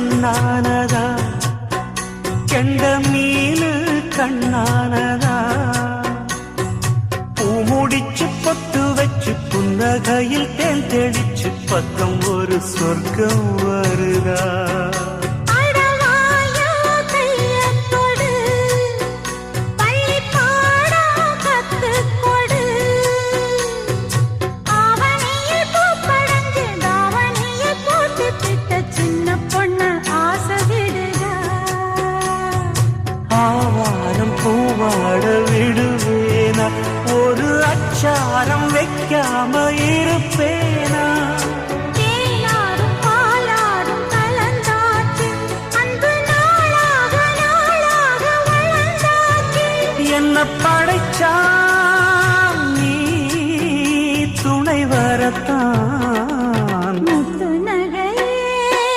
பொன்னானதா கெண்ட மீனு கண்ணானதா பூமுடிச்சு பொட்டு வச்சு புன்னகையில் தேன் தெளிச்சு பக்கம் ஒரு சொர்க்கம் வருதா